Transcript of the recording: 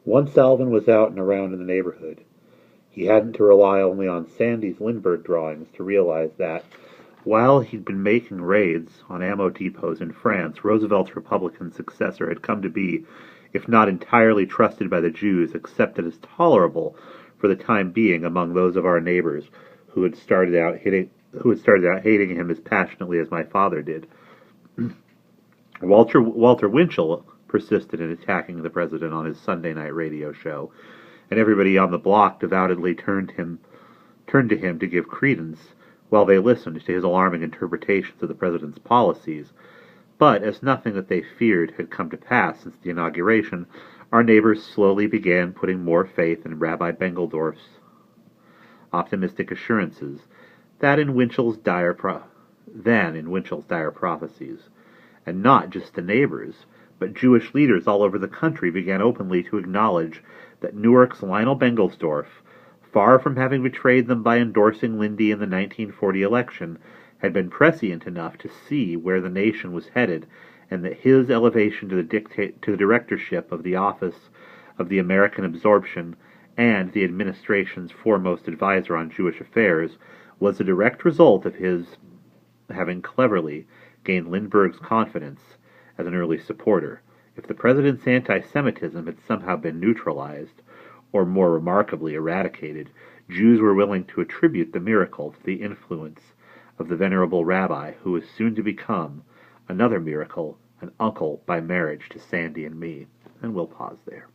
Once Alvin was out and around in the neighborhood. He hadn't to rely only on Sandy's Lindbergh drawings to realize that, while he'd been making raids on ammo depots in France, Roosevelt's Republican successor had come to be, if not entirely trusted by the Jews, accepted as tolerable for the time being among those of our neighbors who had started out hating him as passionately as my father did. Walter Winchell persisted in attacking the president on his Sunday night radio show, and everybody on the block devoutly turned to him to give credence while they listened to his alarming interpretations of the president's policies. But as nothing that they feared had come to pass since the inauguration, our neighbors slowly began putting more faith in Rabbi Bengeldorf's optimistic assurances than in Winchell's dire prophecies. And not just the neighbors, but Jewish leaders all over the country began openly to acknowledge that Newark's Lionel Bengelsdorf, far from having betrayed them by endorsing Lindy in the 1940 election, had been prescient enough to see where the nation was headed, and that his elevation to the directorship of the Office of the American Absorption and the administration's foremost advisor on Jewish affairs was a direct result of his having cleverly gained Lindbergh's confidence as an early supporter. If the president's anti-Semitism had somehow been neutralized, or more remarkably eradicated, Jews were willing to attribute the miracle to the influence of the venerable rabbi who was soon to become, another miracle, an uncle by marriage to Sandy and me. And we'll pause there.